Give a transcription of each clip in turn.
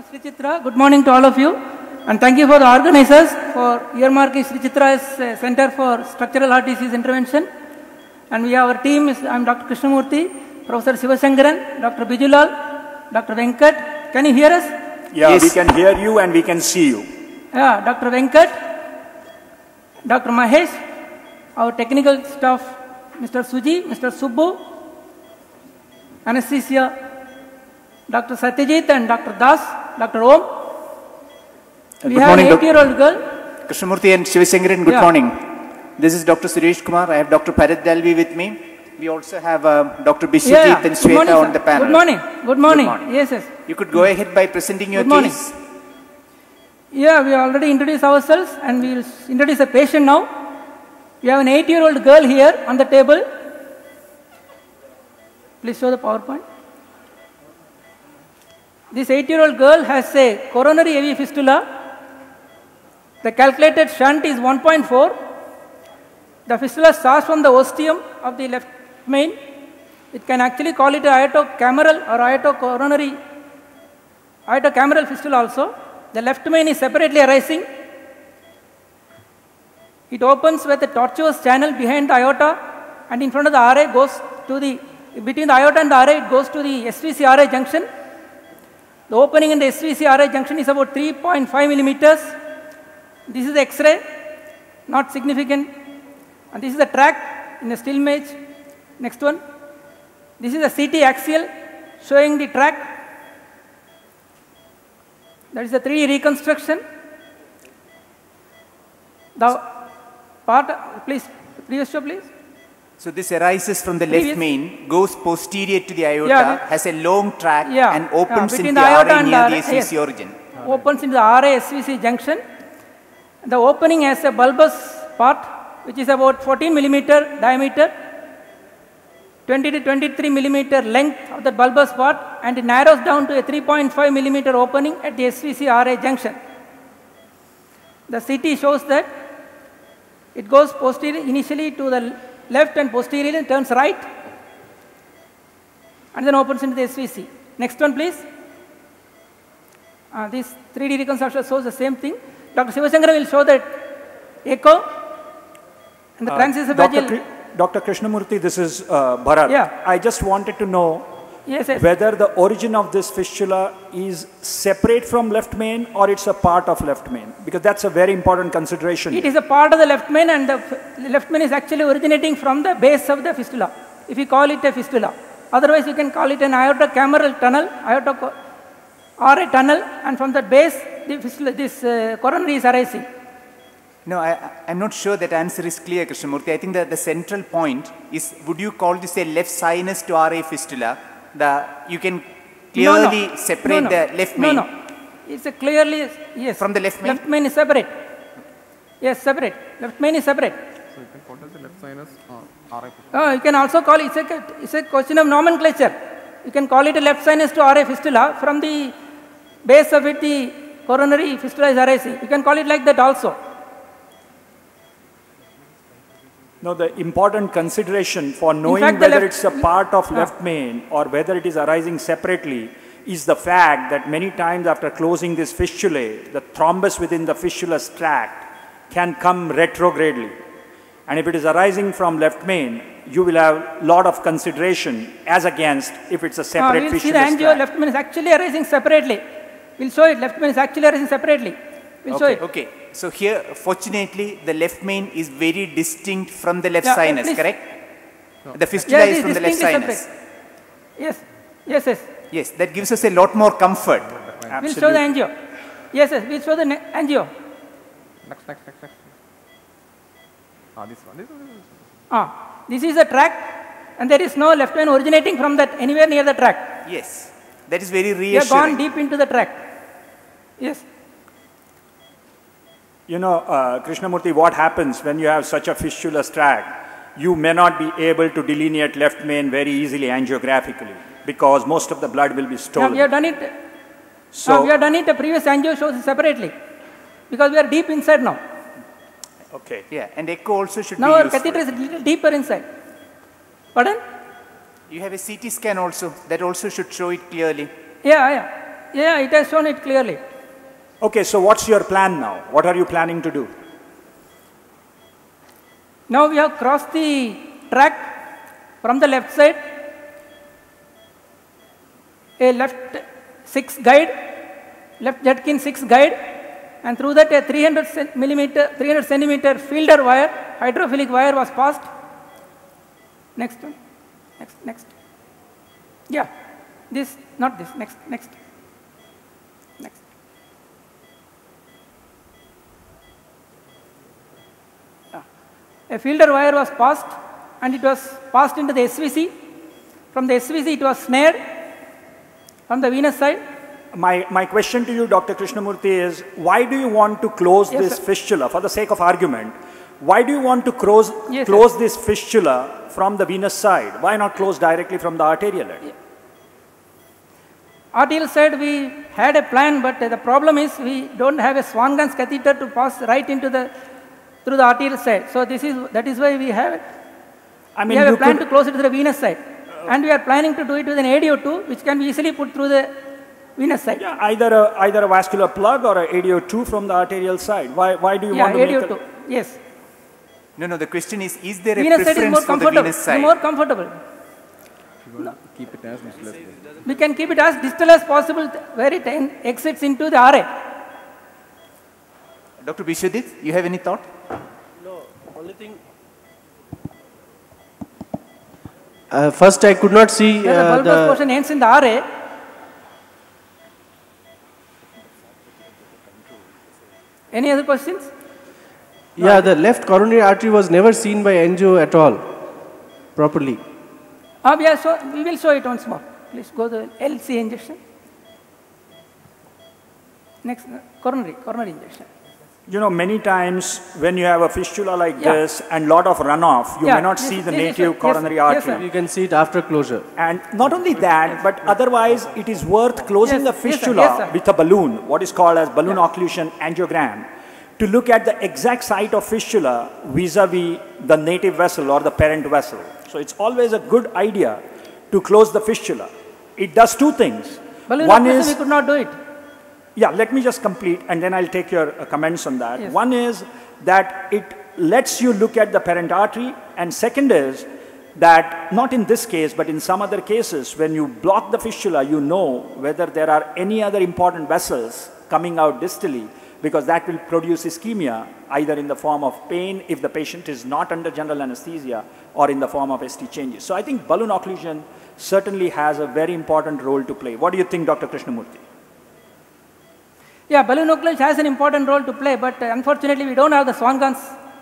Sri Chitra. Good morning to all of you. And thank you for the organizers for earmarking Sri Chitra as a Center for Structural Heart Disease Intervention. And we have our team, I'm Dr. Krishnamurthy, Professor Sivasankaran, Dr. Bijulal, Dr. Venkat. Can you hear us? Yeah, yes. We can hear you and we can see you. Yeah, Dr. Venkat, Dr. Mahesh, our technical staff, Mr. Suji, Mr. Subbu, anesthesia, Dr. Satyajit and Dr. Das, Dr. Om. We have an 8-year-old girl. Krishnamurthy and Sivasankaran, good morning. This is Dr. Suresh Kumar. I have Dr. Bharat Dalvi with me. We also have Dr. Biswajit and Sweta morning, on the panel. Good morning. Good morning. Good morning. Yes, yes. You could go ahead by presenting your case. Yeah, we already introduced ourselves and we will introduce a patient now. We have an 8-year-old girl here on the table. Please show the PowerPoint. This 8-year-old girl has a coronary AV fistula. The calculated shunt is 1.4. The fistula starts from the ostium of the left main. It can actually call it a iotocameral or iotocameral fistula also. The left main is separately arising. It opens with a tortuous channel behind the aorta and in front of the RA goes to the, between the aorta and the RA it goes to the SVC-RA junction. The opening in the SVC-RA junction is about 3.5 millimeters. This is the X-ray, not significant. And this is the tract in the still image. Next one. This is the CT axial showing the tract. That is the 3D reconstruction. The part, please, previous show, please. So this arises from the left main, goes posterior to the aorta, has a long tract and opens into the RA near the SVC origin. Opens into the RA SVC junction. The opening has a bulbous part which is about 14 millimeter diameter, 20 to 23 millimeter length of the bulbous part, and it narrows down to a 3.5 millimeter opening at the SVC-RA junction. The CT shows that it goes posterior initially to the left and posteriorly turns right and then opens into the SVC. Next one please. This 3D reconstruction shows the same thing. Dr. Sivasankaran will show that echo and the transesophageal. Dr. Krishnamurthy, this is Bharat. Yeah. I just wanted to know whether the origin of this fistula is separate from left main or it's a part of left main, because that's a very important consideration. It is a part of the left main, and the left main is actually originating from the base of the fistula, if you call it a fistula. Otherwise you can call it an iotocameral tunnel, RA tunnel, and from that base the fistula, this coronary is arising. No, I'm not sure that answer is clear, Krishnamurthy. I think that the central point is, would you call this a left sinus to RA fistula? You can clearly separate the left main. No. It's a clearly, yes. From the left main? Left main is separate. Yes, separate. Left main is separate. So you can call it the left sinus or RA fistula? Oh, you can also call it, it's a question of nomenclature. You can call it a left sinus to RA fistula. From the base of it, the coronary fistula is arising. You can call it like that also. No, the important consideration for knowing whether it's a part of left main or whether it is arising separately is the fact that many times after closing this fistulae, the thrombus within the fistula's tract can come retrogradely. And if it is arising from left main, you will have a lot of consideration as against if it's a separate fistula's tract. See the angio, left main is actually arising separately. We'll show it, left main is actually arising separately. We'll show it. Okay. So here, fortunately, the left main is very distinct from the left sinus, correct? No. The fistula is from the left sinus. Yes. Yes, that gives us a lot more comfort. We'll show the angio. Yes, we'll show the angio. Next. This one. This is the tract, and there is no left main originating from that anywhere near the tract. Yes, that is very reassuring. We have gone deep into the tract. Yes. You know, Krishnamurthy, what happens when you have such a fistulous tract? You may not be able to delineate left main very easily angiographically because most of the blood will be stolen. We have done it. So we have done it. The previous angio shows it separately because we are deep inside now. Okay. Yeah, and echo also should now be useful. Now our catheter is a little deeper inside. Pardon? You have a CT scan also that also should show it clearly. Yeah. Yeah, it has shown it clearly. Okay, so what's your plan now? What are you planning to do? Now we have crossed the track from the left side, a left 6 guide, left Judkin 6 guide, and through that a 300 centimeter fielder wire, hydrophilic wire was passed. Next one, next. Yeah, this, not this, next. A fielder wire was passed and it was passed into the SVC. From the SVC it was snared on the venous side. My question to you, Dr. Krishnamurthy, is why do you want to close this fistula, for the sake of argument? Why do you want to close this fistula from the venous side? Why not close directly from the arterial end? Arterial side we had a plan, but the problem is we don't have a Swan-Ganz catheter to pass right into through the arterial side. So that is why we have it. I mean, we have a plan to close it to the venous side. And we are planning to do it with an ADO2, which can be easily put through the venous side. Yeah, either a vascular plug or a ADO2 from the arterial side. Why do you want to ADO2, make yes. No, the question is there a venous preference for the venous side? More comfortable. No. Keep it as distal as possible. We can keep it as distal as possible, where it exits into the RA. Dr. Vishwadit, you have any thought? No, only thing. First, I could not see the bulbous portion ends in the RA. Any other questions? Yeah, the left coronary artery was never seen by angio at all, properly. Yeah, so we will show it once more. Please go to the LC injection. Next, coronary injection. You know, many times when you have a fistula like this and lot of runoff, you may not see the native coronary artery. You can see it after closure. And not only that, but otherwise it is worth closing the fistula with a balloon, what is called as balloon occlusion angiogram, to look at the exact site of fistula vis-a-vis the native vessel or the parent vessel. So it's always a good idea to close the fistula. It does two things. Balloon occlusion, we could not do it. Yeah, let me just complete and then I'll take your comments on that. Yes. One is that it lets you look at the parent artery, and second is that not in this case but in some other cases, when you block the fistula, you know whether there are any other important vessels coming out distally, because that will produce ischemia either in the form of pain if the patient is not under general anesthesia or in the form of ST changes. So I think balloon occlusion certainly has a very important role to play. What do you think, Dr. Krishnamurthy? Yeah, balloon occlusion has an important role to play, but unfortunately we don't have the Swan-Ganz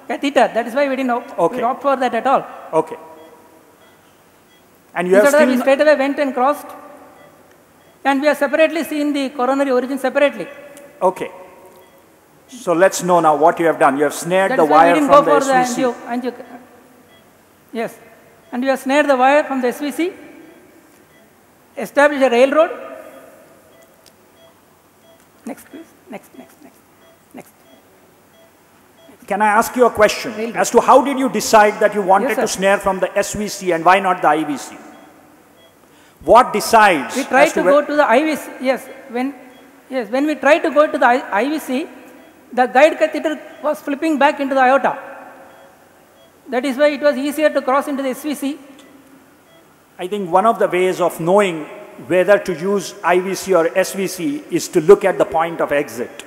catheter. That is why we didn't opt for that at all. Okay. And you have still... we straight away went and crossed, and we have separately seen the coronary origin separately. Okay. So let's know now what you have done. You have snared the wire from the SVC. Yes. And you have snared the wire from the SVC, established a railroad. Next, please. Next. Can I ask you a question as to how did you decide that you wanted to snare from the SVC and why not the IVC? What decides? We tried to go to the IVC. Yes. When we tried to go to the IVC, the guide catheter was flipping back into the aorta. That is why it was easier to cross into the SVC. I think one of the ways of knowing whether to use IVC or SVC is to look at the point of exit.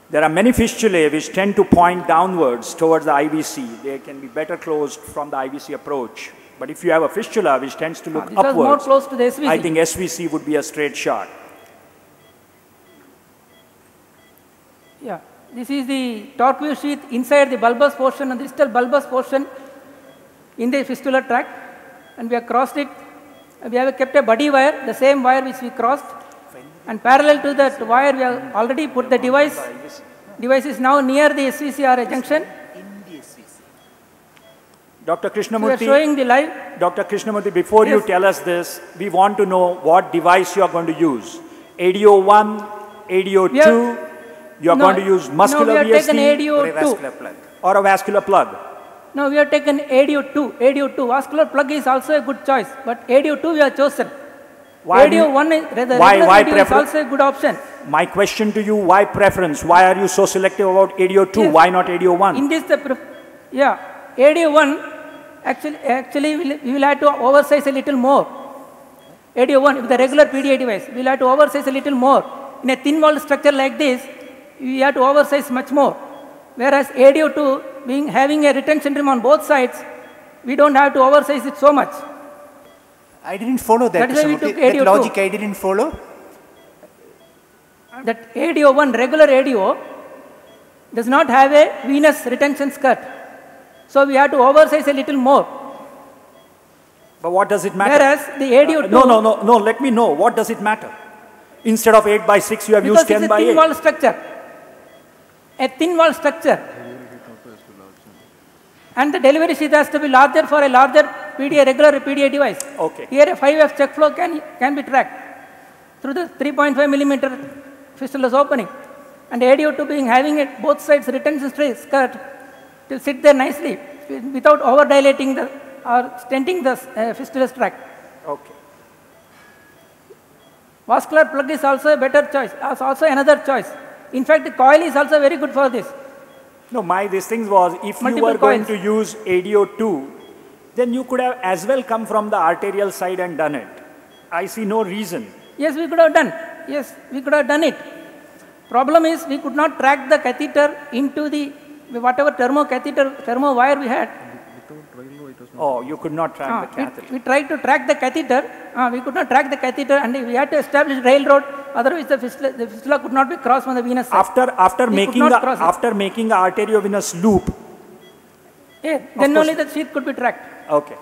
There are many fistulae which tend to point downwards towards the IVC. They can be better closed from the IVC approach. But if you have a fistula which tends to look upwards, more close to the SVC. I think SVC would be a straight shot. Yeah. This is the torque view sheath inside the bulbous portion and the distal bulbous portion in the fistular tract, and we have crossed it. We have kept a buddy wire, the same wire which we crossed, and parallel to that wire we have already put the device. Device is now near the SVC-RA junction. Dr. Krishnamurthy, we are showing the live. Dr. Krishnamurthy, before you tell us this, we want to know what device you are going to use. ADO1, ADO2, you are going to use muscular VSD or a vascular plug. Or a vascular plug. No, we have taken ADO2. ADO2, vascular plug is also a good choice, but ADO2 we have chosen. ADO 1 is, the regular ADO is also a good option. My question to you, why preference? Why are you so selective about ADO 2? Yes. Why not ADO 1? In this, ADO 1, actually we will have to oversize a little more. ADO 1, with the regular PDA device, we will have to oversize a little more. In a thin wall structure like this, we have to oversize much more. Whereas ADO 2, having a retention rim on both sides, we don't have to oversize it so much. I didn't follow that. That is why we took that ADO logic 2. I didn't follow. That ADO 1, regular ADO, does not have a venous retention skirt. So we have to oversize a little more. But what does it matter? Whereas the ADO 2... No, let me know. What does it matter? Instead of 8 by 6, you have used 10 by 8. Because it's a thin wall structure. A thin wall structure. And the delivery sheath has to be larger for a larger PDA, regular PDA device. Okay. Here a 5F check flow can be tracked through the 3.5 millimeter fistulous opening. And ADO 2 having it both sides retention skirt to sit there nicely without over dilating or stenting the fistulous tract. Okay. Vascular plug is also a better choice, also another choice. In fact, the coil is also very good for this. No, this thing was, if you were going to use ADO 2, then you could have as well come from the arterial side and done it. I see no reason. Yes, we could have done. Yes, we could have done it. Problem is, we could not track the catheter into the, whatever thermo wire we had. Oh, you could not track the catheter. We tried to track the catheter. We could not track the catheter, and we had to establish railroad. Otherwise, the fistula could not be crossed from the venous side. After making the arteriovenous loop. Yeah, then only the sheath could be tracked. Okay.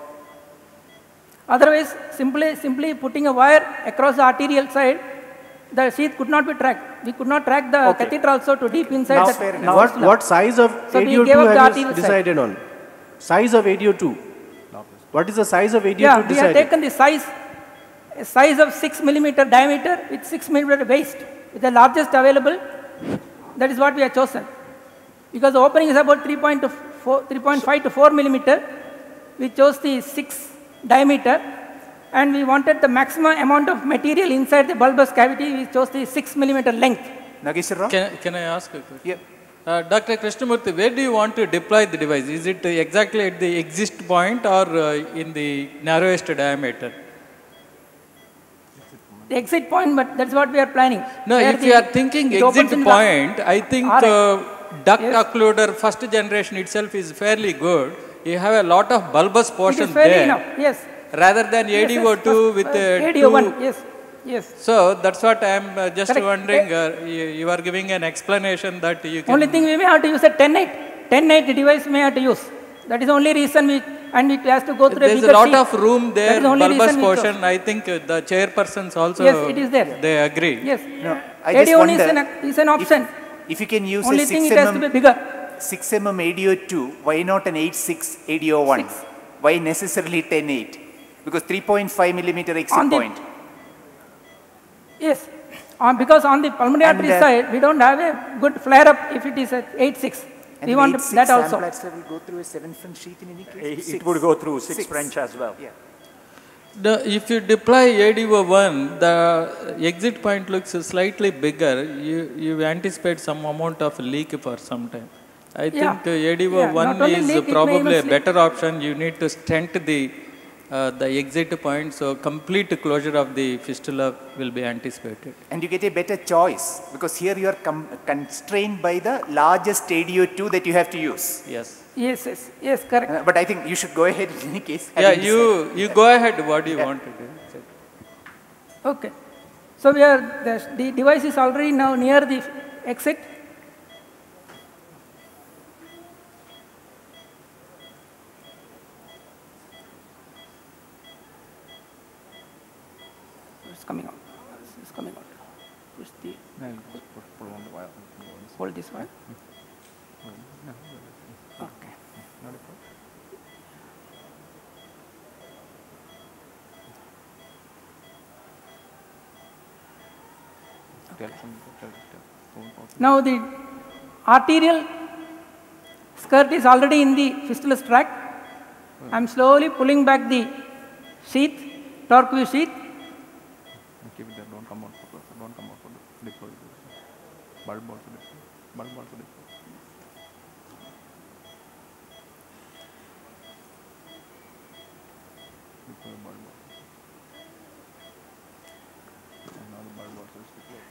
Otherwise, simply putting a wire across the arterial side, the sheath could not be tracked. We could not track the catheter also to deep inside the fistula. What size of ADO 2 have you decided on? Size of ADO 2. What is the size of ADO 2 decided? We have taken the size of 6 millimeter diameter with 6 millimeter waist, with the largest available. That is what we have chosen. Because the opening is about 3.5 to 4 millimeter. We chose the 6 diameter, and we wanted the maximum amount of material inside the bulbous cavity. We chose the 6 millimeter length. Can I ask a question? Yeah. Dr. Krishnamurthy, where do you want to deploy the device? Is it exactly at the exit point or in the narrowest diameter? The exit point, but that's what we are planning. No, if you are thinking exit point, I think duct occluder first generation itself is fairly good. You have a lot of bulbous portion there. Enough. Yes. Rather than ADO 2 with ADO 1, yes. So that's what I am just wondering. You are giving an explanation that you can. Only thing we may have to use a 10-8 device may have to use. That is the only reason and it has to go through a bigger There's a lot sheet. of room there, bulbous portion. I think the chairpersons also. Yes, it is there. They agree. Yes. No, ADO 1 is an option. If you can use only a 6 thing it has to be bigger. 6 mm ADO 2, why not an 8.6 ADO 1? Why necessarily 10.8? Because 3.5 millimeter exit point. Yes, because on the pulmonary artery side, we don't have a good flare up if it is at 8.6. We want that also. Will go through a 7 French sheath in any case? It would go through 6 French as well. Yeah. If you deploy ADO 1, the exit point looks slightly bigger. You anticipate some amount of leak for some time. I think ADO 1 is probably a better option. You need to stent the exit point, so complete closure of the fistula will be anticipated. And you get a better choice, because here you are constrained by the largest ADO 2 that you have to use. Yes. Yes, correct. But I think you should go ahead in any case. Yeah, you go ahead. What do you want to do? Okay. So the device is already now near the exit. It's coming out. It's coming out. Push the. Hold this one. Okay. Now the arterial skirt is already in the fistulous tract. I am slowly pulling back the sheath, torque view sheath. Bulb also deploy. Bulb also deploy. Deploy bulb also. And now the bulb also is deployed.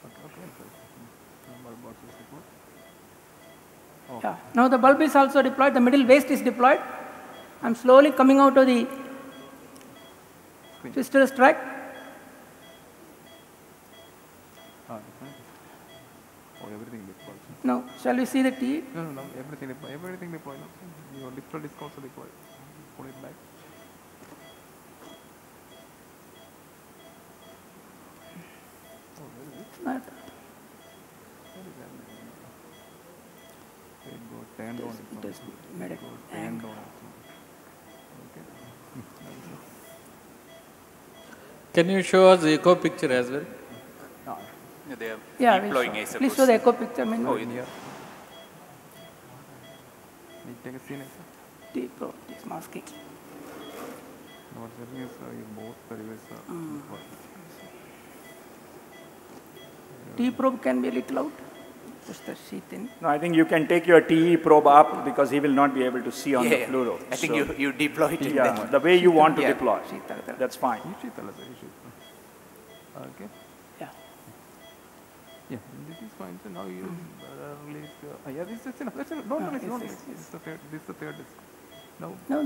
Okay. Bulb also is deployed. Okay. Yeah. Now the bulb is also deployed, the middle waist is deployed. I'm slowly coming out of the twister's track. Oh, everything deployed. Now, shall we see the T? No, everything deployed. Everything deployed. Your distal disc also deployed. Pull it back. Oh, where is it? It's not. Where is that? It go turn down. It is made it. Turn down. Okay. Can you show us the echo picture as well? No, they are Yeah, deploying, I please suppose. show the echo picture. Oh, yeah. Need take a scene, sir. T probe is masking. What's happening is you both the reverse. T probe can be a little out. Push the sheath in. No, I think you can take your TE probe up because he will not be able to see on the fluoro. I think you deploy it in Yeah, that. the way you want to Yeah. deploy. That's fine. Okay. Yeah. Yeah, this is fine. So now you release. Yeah, this is enough. That's enough. Don't release. Don't release. This is the third disc. Now, No,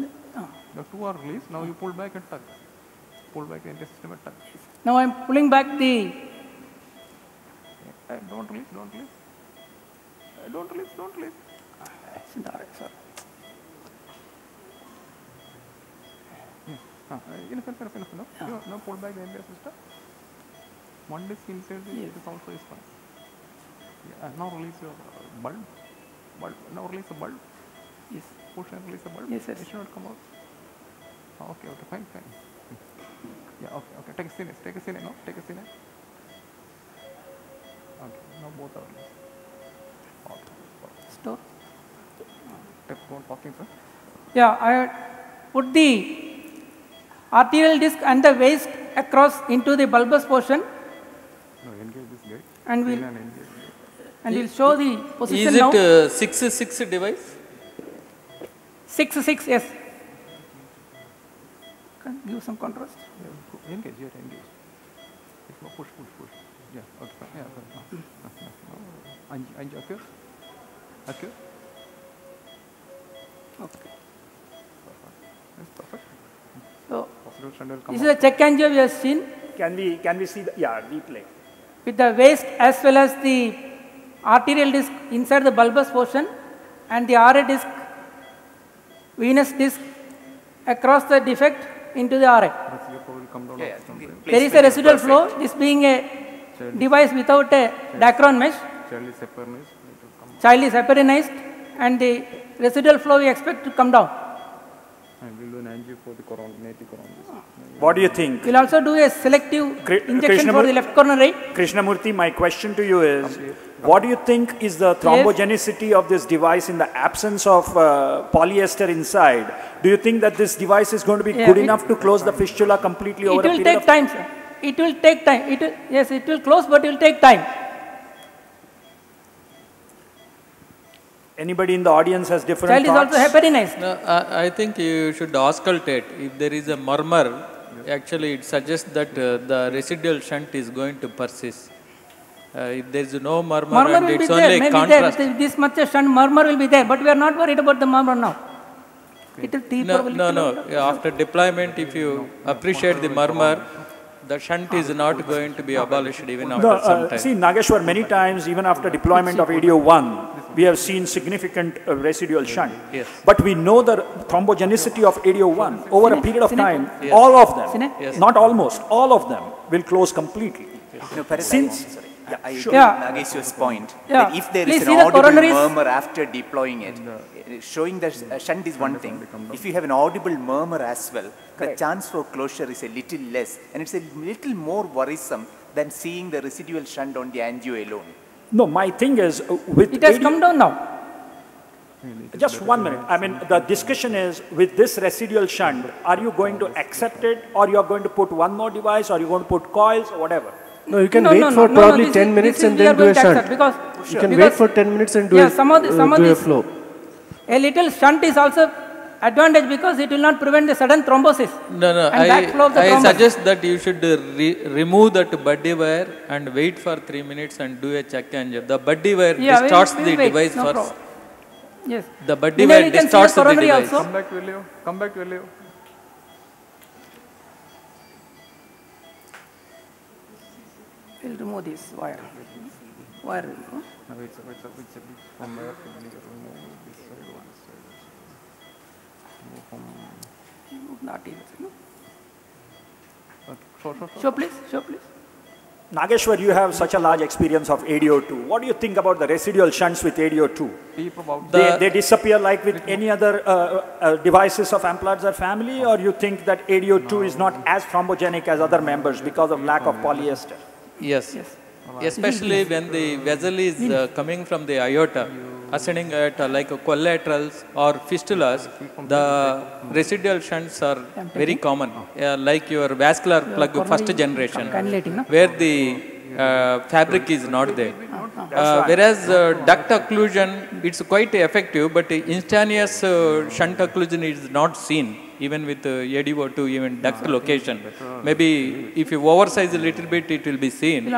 the two are released. Now you pull back and tug. Pull back the entire system and tug. now I'm pulling back the. Don't release. Don't release. Don't release. Don't release. Sorry. Enough. Now pull back the entire system. One disc inside this also is fine. Yeah, now release your bulb. Now release the bulb. Yes. Push and release the bulb. Yes, yes. It should not come out. Okay, fine. Yeah, okay. Take a scene. No? Take a scene. Okay, now both are released. Okay. Stop. Go on talking, sir. Yeah, I put the arterial disc and the waist across into the bulbous portion. No, engage this gate. And we'll Engage. we'll show the position Is now. it 6-6 device? 6, yes. Can give some contrast. Yeah, engage. Push. Yeah, okay, fine. Yeah, fine. Okay. Okay. That's perfect. So Positive shunt will come this is a check angio we have seen Can we see the, replay. with the waist as well as the arterial disc inside the bulbous portion and the RA disc, venous disc across the defect into the RA. Residual flow will come down. Yeah, I think the There is a placement residual perfect. flow, this being a device without a Dacron mesh. Child is separately. Child is heparinized and the residual flow we expect to come down. And we'll do an angio for the native coronary. What do you think? We will also do a selective injection for the left coronary. Krishnamurthy, my question to you is, what do you think is the thrombogenicity of this device in the absence of polyester inside? Do you think that this device is going to be good enough to close the fistula completely over a period It will take time, sir. It will take time. Yes, it will close, but it will take time. Anybody in the audience has different Child thoughts? is also heparinized. No, I think you should auscultate. If there is a murmur, actually it suggests that the residual shunt is going to persist. If there is no murmur and will be it's there, only maybe contrast. there. With this much a shunt, murmur will be there, but we are not worried about the murmur now. It will No. After deployment, if you appreciate the murmur, the shunt is not going to be abolished even after some time. See, Nageshwar, many times, even after deployment of ADO1, we have seen significant residual shunt. Yes. But we know the thrombogenicity of ADO1 over a period of time, Yes. all of them, Yes. not almost, all of them will close completely. No, Since, I agree Yeah. with Nageshwar's point. Yeah. That if there Please is see an the audible coronaries. murmur after deploying it, showing that shunt is one thing. If you have an audible murmur as well, the chance for closure is a little less, and it's a little more worrisome than seeing the residual shunt on the angio alone. no, my thing is, with It has ADO come down now. just 1 minute. I mean, the discussion is, with this residual shunt, are you going to accept it, or you are going to put one more device, or you are going to put coils, or whatever? No, you can wait for probably 10 minutes and then do a shunt. You can wait for 10 minutes and do a flow. A little shunt is also advantage because it will not prevent the sudden thrombosis. No. I suggest that you should remove that buddy wire and wait for 3 minutes and do a check angio. The buddy wire distorts the device first. Yes. The buddy wire distorts the device. Come back, Willio. Come back, Willio. We'll remove this wire. Wire. Wait, from where can we remove this side, one side? Not even. Okay. Show please. Nageshwar, you have such a large experience of ADO2. What do you think about the residual shunts with ADO2? They disappear like with any other devices of Amplatzer family, or you think that ADO2 is not as thrombogenic as other members because of lack of polyester? Yes. Especially when the vessel is coming from the aorta, ascending aorta like collaterals or fistulas, the residual shunts are very common, like your vascular plug first generation, where the fabric is not there. Whereas duct occlusion, it's quite effective, but instantaneous shunt occlusion is not seen, even with ADO2, even duct location. Maybe if you oversize a little bit, it will be seen.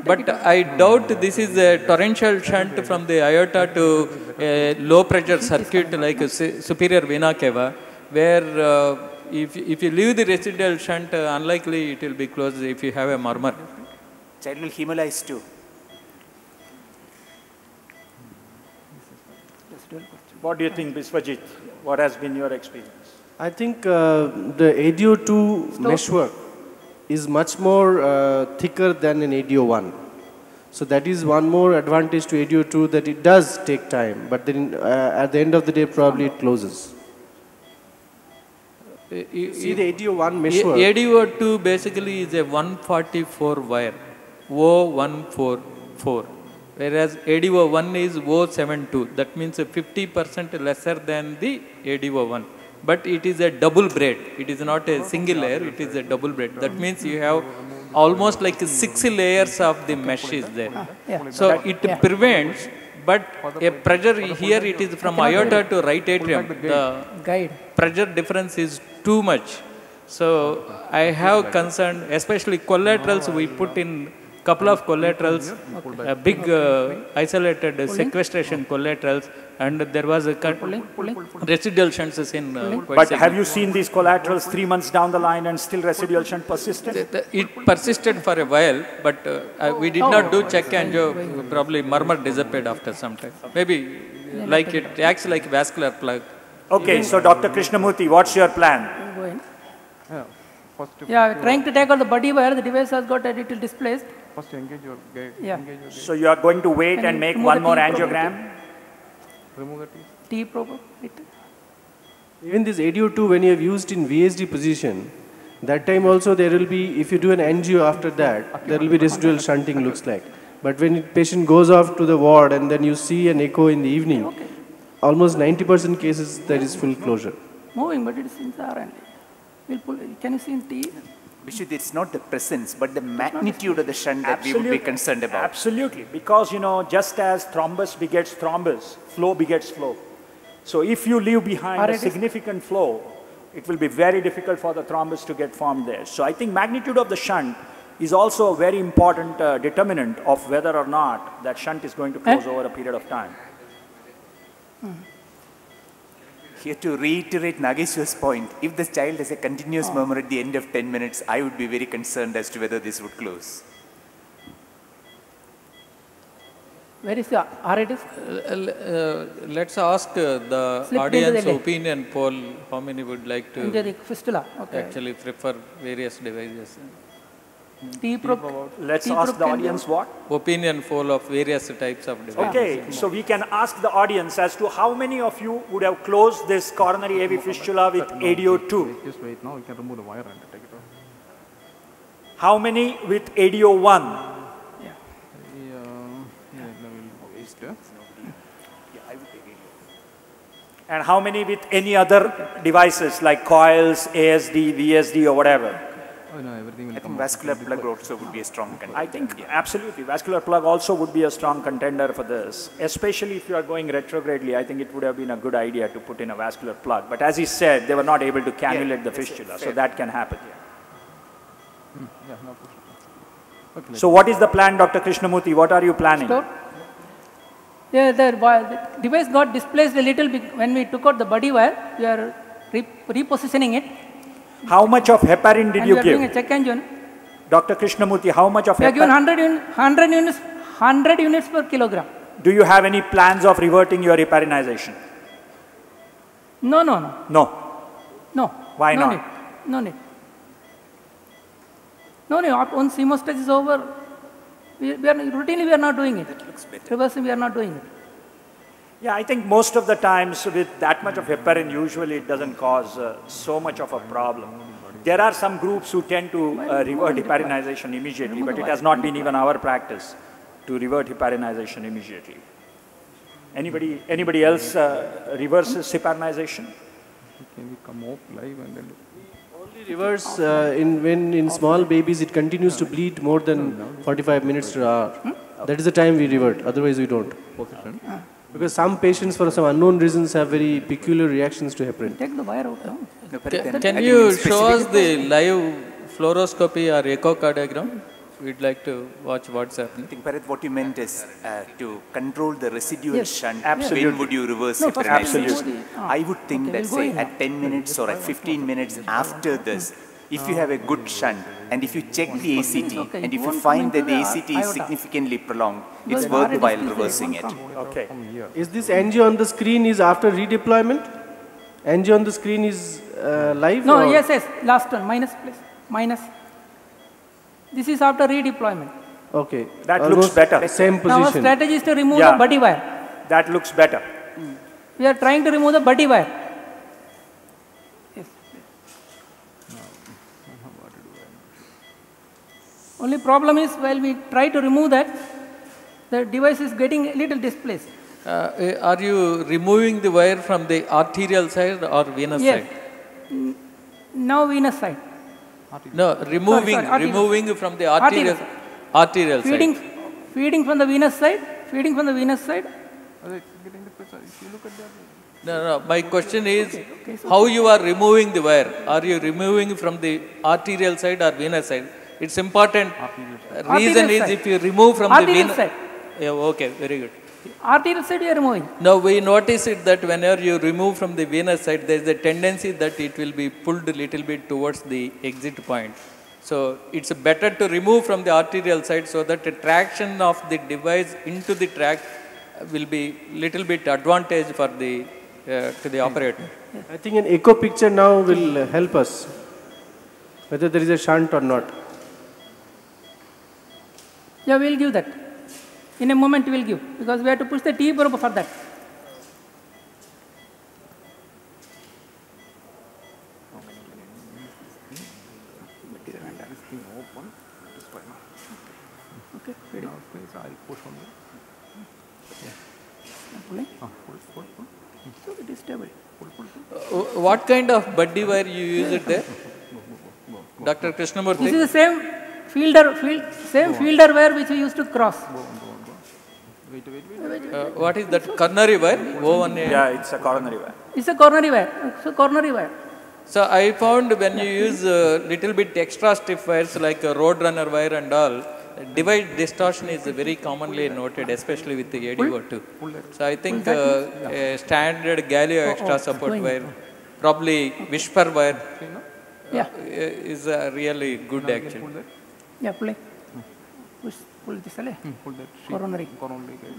But I doubt this is a torrential shunt from the aorta to a low pressure circuit like a superior vena cava, where if you leave the residual shunt, unlikely it will be closed if you have a murmur. Child will hemolyze too. What do you think, Biswajit? What has been your experience? I think the ADO2 meshwork is much more thicker than an ADO1. So that is one more advantage to ADO2, that it does take time, but then at the end of the day probably it closes. See the ADO1 meshwork. ADO2 basically is a 144 wire, O144. Whereas ADO1 is O72, that means 50% lesser than the ADO1. But it is a double braid, it is not a single layer, it is a double braid. That means you have almost like 6 layers of the mesh is there. So it prevents, but a pressure here it is from aorta to right atrium. The pressure difference is too much. So I have concern, especially collaterals, we put in couple of collaterals, big isolated sequestration collaterals, and there was a residual shunts in But have you seen these collaterals 3 months down the line and still residual shunt persisted? It persisted for a while, but we did not do check angio, probably murmur disappeared after some time. Maybe like it acts like vascular plug. Okay, so Dr. Krishnamurthy, what's your plan? Trying to take out the body wire, the device has got a little displaced. First engage your guide. So you are going to wait and make one more angiogram? Remove the T probe. Even this ADO2, when you have used in VSD position, that time also there will be, if you do an angio after that, there will be residual shunting looks like. But when the patient goes off to the ward and then you see an echo in the evening, almost 90% cases there is full closure. Moving, but it is in the R&D. We'll pull, can you see in T? Vishud, it's not the presence, but the magnitude of the shunt that we would be concerned about. Absolutely, because just as thrombus begets thrombus, flow begets flow. So if you leave behind a significant flow, it will be very difficult for the thrombus to get formed there. So I think magnitude of the shunt is also a very important determinant of whether or not that shunt is going to close over a period of time. Here to reiterate Nageshwar's point, if the child has a continuous murmur at the end of 10 minutes, I would be very concerned as to whether this would close. Where is the RITs? Let's ask the audience opinion poll, how many would like to actually prefer various devices. Let's ask the audience what? Opinion poll of various types of devices. Okay, so we can ask the audience as to how many of you would have closed this coronary AV fistula with ADO2? Just wait now, you can remove the wire and take it off. How many with ADO1? And how many with any other devices like coils, ASD, VSD or whatever? Oh, no, everything will I think come vascular plug also would be a strong contender. I think absolutely vascular plug also would be a strong contender for this, especially if you are going retrogradely. I think it would have been a good idea to put in a vascular plug. But as he said, they were not able to cannulate the fistula, so that can happen. Yeah, no, okay, So what is the plan, Dr. Krishnamurthy? What are you planning? Yeah, the device got displaced a little bit when we took out the body wire. We are repositioning it. How much of heparin did And you we are doing a give? check engine. Dr. Krishnamurthy, how much of We are given heparin? 100 units per kilogram. Do you have any plans of reverting your heparinization? No. No. No. Why no not? Need. No need. No need. Once hemostasis is over, routinely we are not doing it. Reversing, we are not doing it. Yeah, I think most of the times with that much of heparin, usually it doesn't cause so much of a problem. There are some groups who tend to revert heparinization immediately, but it has not been even our practice to revert heparinization immediately. Anybody else reverses heparinization? Can we come off live and then Only reverse when in small babies it continues to bleed more than 45 minutes to an hour. That is the time we revert, otherwise we don't. position? Because some patients for some unknown reasons have very peculiar reactions to heparin. Take the wire out. No, but then Can I think you in show us specific- the live fluoroscopy or echocardiogram? We'd like to watch what's I happening. think, Bharat, what you meant is to control the residual Yes, shunt. absolutely. When would you reverse No, first heparinization? absolutely. I would think Okay, that, we'll go say, in at 10 minutes or at 15 minutes after this, if you have a good shunt and if you check the ACT Okay, and you if you won't find come that the into the ACT is iota. significantly prolonged, Because it's the worthwhile RDs reversing it. Okay. Is this angio on the screen is after redeployment? Angio on the screen is live? No, or? yes. Last one. Minus, please. Minus. This is after redeployment. Okay. That Almost looks better. Same Now our position. strategy is to remove Yeah. the body wire. That looks better. We are trying to remove the body wire. Yes. Only problem is while we try to remove that, the device is getting a little displaced. Are you removing the wire from the arterial side or venous Yes. side? Now venous side. No, removing, sorry, arterial. removing from the arterial Feeding, side. feeding from the venous side. Feeding from the venous side. It's getting the pressure. If you look at that, No. My question is how you are removing the wire. Are you removing from the arterial side or venous side? It's important. Reason Arterial is side. if you remove from the Arterial venous. side. Yeah, okay, very good. Arterial side we are removing. Now we notice it that whenever you remove from the venous side, there is a tendency that it will be pulled a little bit towards the exit point. So it's better to remove from the arterial side so that the traction of the device into the tract will be little bit advantage for the to the operator. I think an echo picture now will help us, whether there is a shunt or not. Yeah, we'll give that. In a moment we'll give, because we have to push the T probe for that. Okay, ready. now please, I'll push on it. Pulling. Pull. So it is stable. What kind of buddy wire you use it there? Dr. This Krishnamurthy? is the same fielder wire which we used to cross. Wait. What is that? Coronary wire? O1A? Yeah, it's a coronary wire. It's a coronary wire. So coronary wire. So I found when you use little bit extra stiff wires like a road runner wire and all, device distortion is very commonly noted, especially with the ADO2. So I think a standard Galileo extra support wire, probably whisper wire, Yeah. is really good actually. Yeah, pull. Pull this away. Pull that sheet. Coronary. Coronary guide.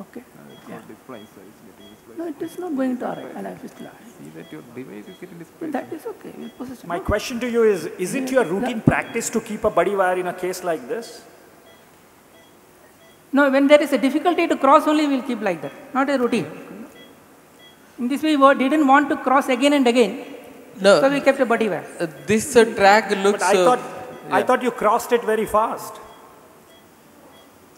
Okay. It's not displaced, it's getting displaced. No, it is not going to RI. And I fistula. See that your device is getting displaced. That is okay. We'll position. My question to you is it your routine practice to keep a buddy wire in a case like this? No, when there is a difficulty to cross only, we'll keep like that. Not a routine. In this way, we didn't want to cross again and again. No, So we kept a body wire. this track looks. But I thought you crossed it very fast.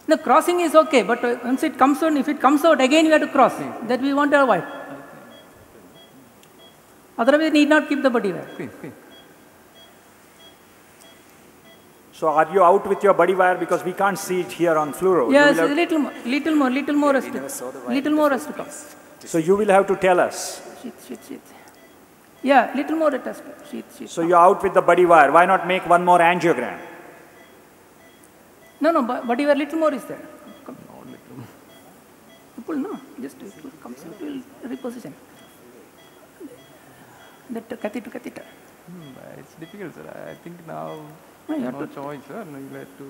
No, crossing is okay, but once it comes out, if it comes out again, we have to cross. That we want to avoid. Otherwise, we need not keep the body wire. See. So are you out with your body wire because we can't see it here on fluoro? Yes, little more has to come. So you will have to tell us. Sheath. Yeah, little more it has to. Sheath. So you're out with the body wire. Why not make one more angiogram? No, body wire little more is there. Come. You pull, no, just it will come, it will reposition. That catheter. It's difficult, sir. I think now no choice, sir. No, you have to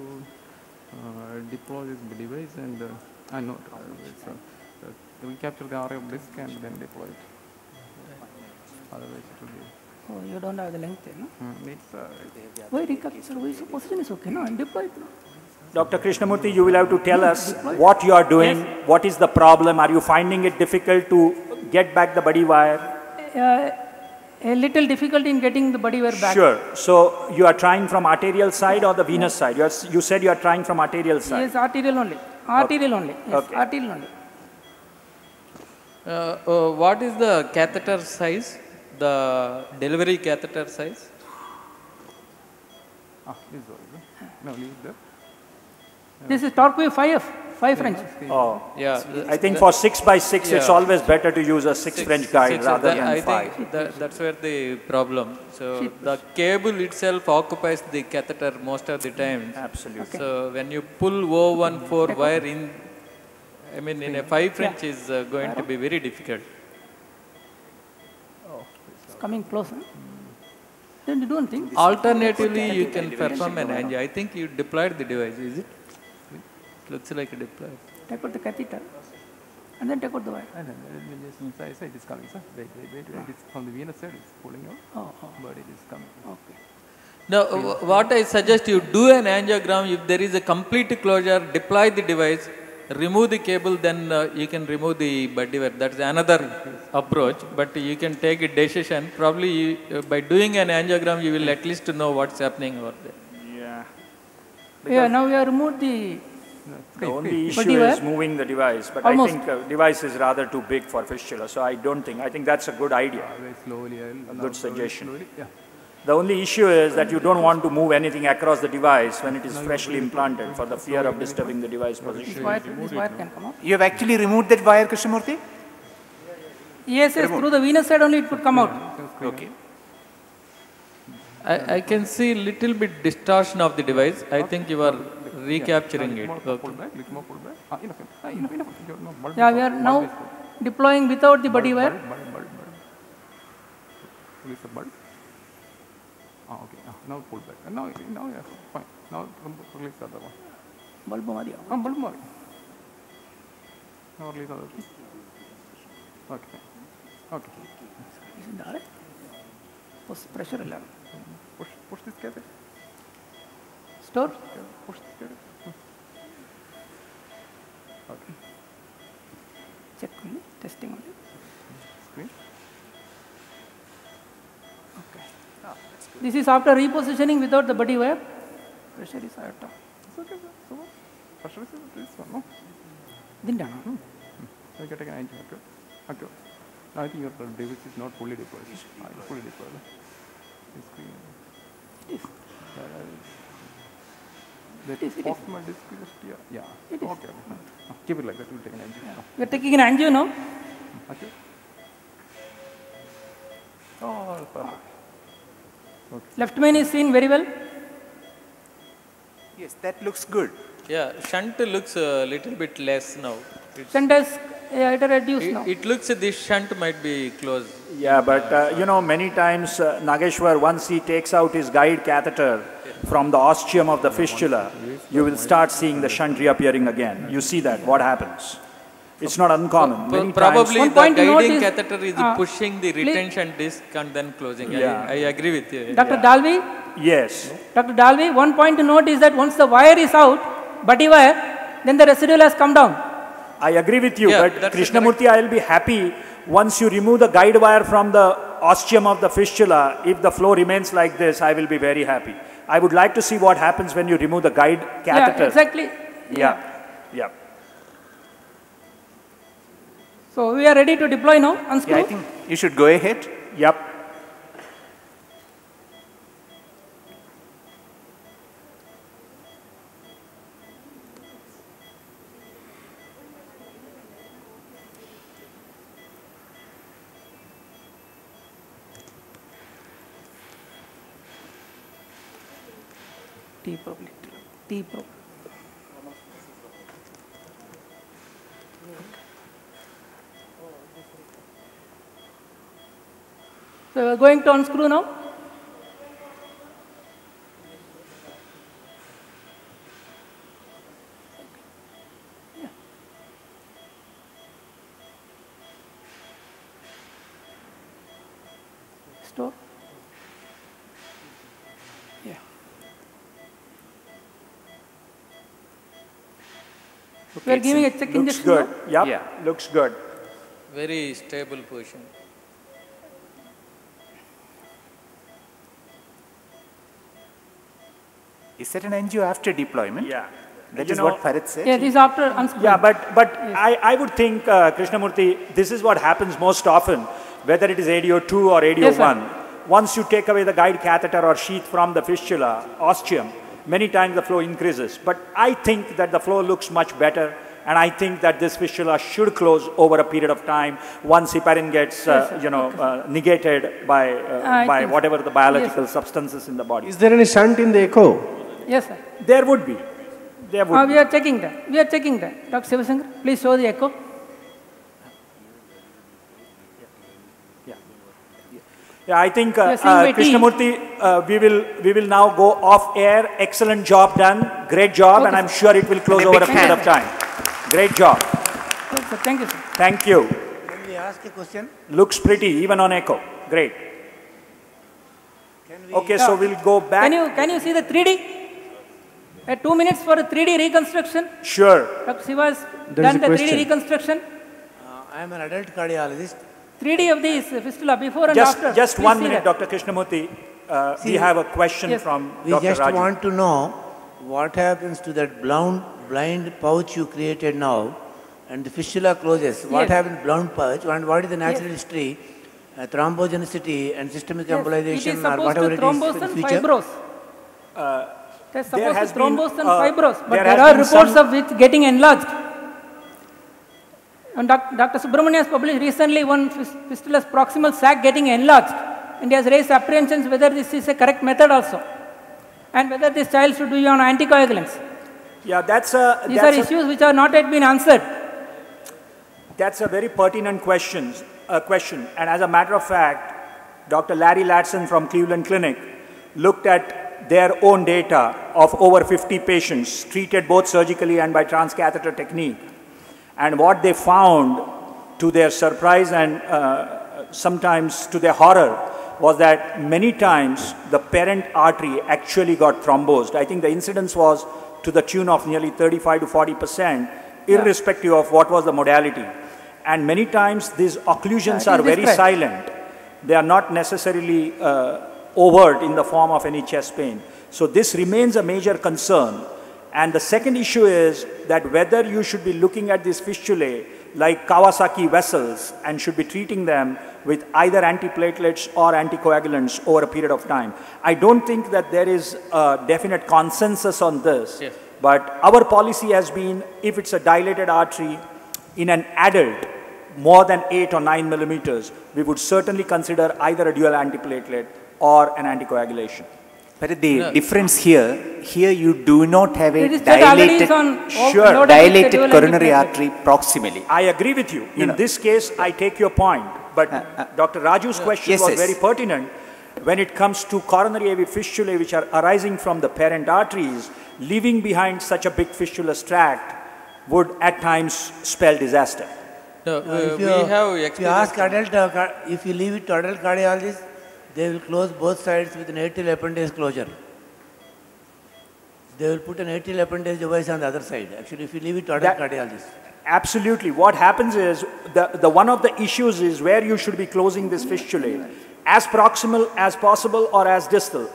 deploy this device and I know we capture the RF disk and then deploy it. Otherwise, it will be. Oh, you don't have the length, no? It's Why recapture? Why position is okay, no? And deploy it, no? Dr. Krishnamurthy, you will have to tell us what you are doing, what is the problem, are you finding it difficult to get back the body wire? A little difficulty in getting the body wire back. Sure. So you are trying from arterial side or the venous side? You said you are trying from arterial side. Yes, arterial only. Arterial only. Yes, okay. arterial only. What is the catheter size? The delivery catheter size? No, leave there. This is torque wave 5 French. Oh, yeah. I think for 6 by 6, it's always better to use a 6 French guide rather than 5. I think that's where the problem. So the cable itself occupies the catheter most of the time. Absolutely. Okay. So when you pull O14 wire in, I mean in a 5 French is going to be very difficult. It's coming closer. Then you don't think. Alternatively, you can perform an angio. I think you deployed the device, is it? Looks like a deployed. Take out the catheter and then take out the wire. And then just inside it is coming, sir. Wait. It's from the venous side, it's pulling out. But it is coming. Okay. Now, what I suggest you do an angiogram. If there is a complete closure, deploy the device, remove the cable, then you can remove the body wire. That's another approach, but you can take a decision. Probably by doing an angiogram, you will at least know what's happening over there. Yeah, now we have removed the only issue is moving the device, but I think device is rather too big for fistula, so I think that's a good idea, a good suggestion. The only issue is that you don't want to move anything across the device when it is freshly implanted for the fear of disturbing the device position. This wire can come out. You have actually removed that wire, Krishnamurthy? Yes, through the venous side only it could come out. Okay. I can see little bit distortion of the device. I think you are recapturing it. Okay. Yeah, we are now deploying without the body wire. Release the bulb. Okay. Now pull back. Now yes, fine. Now release the other one. Bulb mari. Bulb mari. Now release the other one. Okay. Okay. Push pressure illa. Push this catheter. Store. Push this catheter. Okay. Check only. Testing only. Screen. Okay. This is after repositioning without the body wire. Pressure is at top. It's okay, sir. So what? Pressure is this one, no? Didn't done. So you can take an angel. Okay. Now I think your device is not fully deployed. Fully deployed. Screen. The proximal disc is just here. Yeah. It is. Okay. Keep it like that. We'll take an angio. We are taking an angio now. Okay. Oh, perfect. Okay. Left main is seen very well. Yes, that looks good. Yeah, shunt looks a little bit less now. Shunt has reduced now. It looks this shunt might be close. Yeah, but many times Nageshwar, once he takes out his guide catheter from the ostium of the fistula, you will start seeing the shunt reappearing again. You see that, what happens? It's not uncommon. Probably the guiding catheter is pushing the retention disc and then closing. Yeah. I agree with you. Dr. Dalvi? Yes. Dr. Dalvi, one point to note is that once the wire is out, body wire, then the residual has come down. I agree with you, but Krishnamurthy, I will be happy once you remove the guide wire from the ostium of the fistula. If the flow remains like this, I will be very happy. I would like to see what happens when you remove the guide catheter. Yeah, exactly. Yeah. So we are ready to deploy now. Unscrew. Yeah, I think you should go ahead. Yep. T probably. T probably. So we're going to unscrew now. Store. Yeah. We are giving a check Looks injection good. now. Yep. Yeah, looks good. Very stable position. Is that an angio after deployment? Yeah. That is what Bharat said. Yeah, this is after unscrewing. Yeah, but yes. I would think, Krishnamurthy, this is what happens most often, whether it is ADO2 or ADO1. Yes, once you take away the guide catheter or sheath from the fistula, ostium, many times the flow increases. But I think that the flow looks much better, and I think that this fistula should close over a period of time once heparin gets, negated by whatever the biological substances in the body. Is there any shunt in the echo? Yes, sir. There would be. There would be. We are checking that. We are checking that. Dr. Sivasankar, please show the echo. Yeah, I think Krishnamurthy, we will now go off air. Excellent job done. Great job, okay, and I'm sure it will close over a period of time. Great job. Good, sir. Thank you, sir. Thank you. Can we ask a question? Looks pretty, even on echo. Great. Okay, so we'll go back. Can you see the 3D? 2 minutes for a 3D reconstruction. Sure. Dr. Siva has done the 3D reconstruction. I am an adult cardiologist. 3D of this fistula before and after. Just 1 minute, Dr. Krishnamurthy. We have a question from Dr. Raju. We just want to know what happens to that blind pouch you created now, and the fistula closes. What happens blind pouch, and what is the natural history, thrombogenicity and systemic embolization or whatever it is in the future? Fibrose. It is supposed to thrombose and fibrose, but there are reports of which getting enlarged. And Dr. Subramania has published recently one fistula's proximal sac getting enlarged, and he has raised apprehensions whether this is a correct method also, and whether this child should be on anticoagulants. Yeah, these are issues which have not yet been answered. That's a very pertinent question. And as a matter of fact, Dr. Larry Latson from Cleveland Clinic looked at their own data of over 50 patients treated both surgically and by transcatheter technique. And what they found, to their surprise and sometimes to their horror, was that many times the parent artery actually got thrombosed. I think the incidence was to the tune of nearly 35 to 40%, irrespective of what was the modality. And many times these occlusions are very silent. They are not necessarily overt in the form of any chest pain. So this remains a major concern. And the second issue is that whether you should be looking at these fistulae like Kawasaki vessels and should be treating them with either antiplatelets or anticoagulants over a period of time. I don't think that there is a definite consensus on this, but our policy has been, if it's a dilated artery in an adult more than 8 or 9 millimeters, we would certainly consider either a dual antiplatelet or an anticoagulation. But the difference here you do not have a dilated coronary artery proximally. I agree with you. In this case, I take your point. But Dr. Raju's question was very pertinent. When it comes to coronary AV fistulae which are arising from the parent arteries, leaving behind such a big fistulous tract would at times spell disaster. If you ask if you leave it to adult cardiologists, they will close both sides with an atrial appendage closure. They will put an atrial appendage device on the other side. Actually, if you leave it to adult cardiologists. Absolutely. What happens is, one of the issues is where you should be closing this fistulae, as proximal as possible or as distal.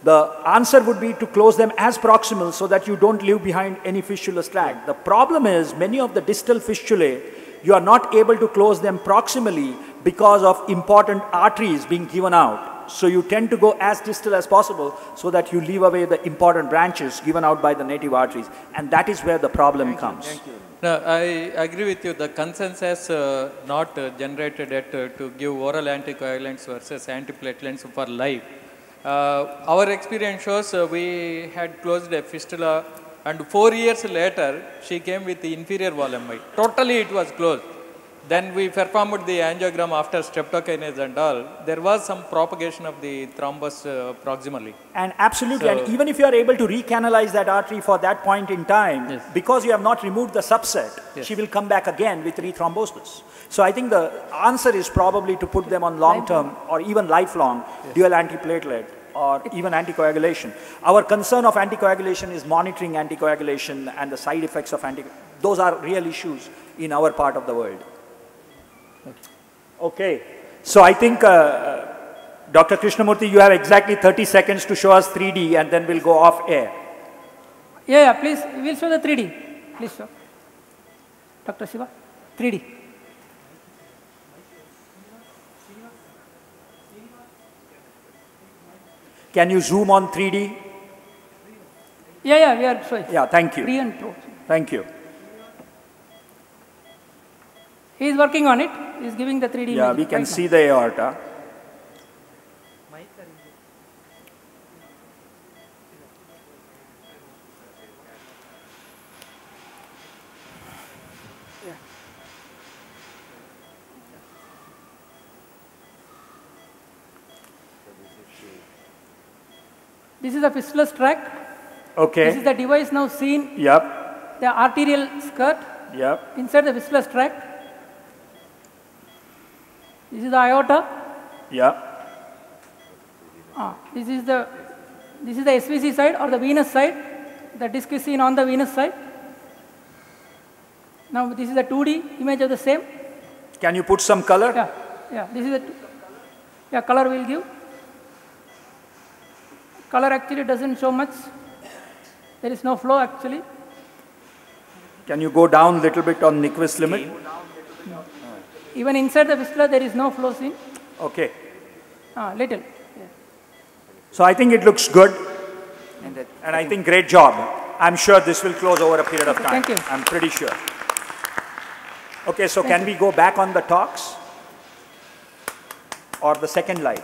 The answer would be to close them as proximal so that you don't leave behind any fistulous tract. The problem is many of the distal fistulae, you are not able to close them proximally because of important arteries being given out. So you tend to go as distal as possible so that you leave away the important branches given out by the native arteries. And that is where the problem comes. Thank you. No, I agree with you. The consensus not generated yet to give oral anticoagulants versus antiplatelets for life. Our experience shows we had closed a fistula, and 4 years later, she came with the inferior wall MI. Totally it was closed. Then we performed the angiogram after streptokinase and all. There was some propagation of the thrombus proximally. And absolutely, and even if you are able to recanalize that artery for that point in time, because you have not removed the subset, she will come back again with rethrombosis. So I think the answer is probably to put them on long-term or even lifelong dual antiplatelet or even anticoagulation. Our concern of anticoagulation is monitoring anticoagulation and the side effects of anticoagulation. Those are real issues in our part of the world. Okay, so I think Dr. Krishnamurthy, you have exactly 30 seconds to show us 3D and then we'll go off air. Yeah, please, we'll show the 3D. Please show. Dr. Shiva, 3D. Can you zoom on 3D? Yeah, we are showing. Yeah, thank you. Pre and pro. Thank you. He is working on it. He is giving the 3D Yeah, image we can right see now. the aorta. This is the fistulous tract. Okay. This is the device now seen. Yep. The arterial skirt. Yep. Inside the fistulous tract. This is the aorta. Yep. This is the SVC side or the venous side. The disc is seen on the venous side. Now this is the 2D image of the same. Can you put some color? Yeah. This is the color we'll give. Color actually doesn't show much. There is no flow actually. Can you go down a little bit on Nyquist limit? No. Even inside the fistula there is no flow seen. Okay. Little. Yeah. So I think it looks good. And I think great job. I'm sure this will close over a period of time. Thank you. I'm pretty sure. Okay, so can we go back on the talks? Or the second slide?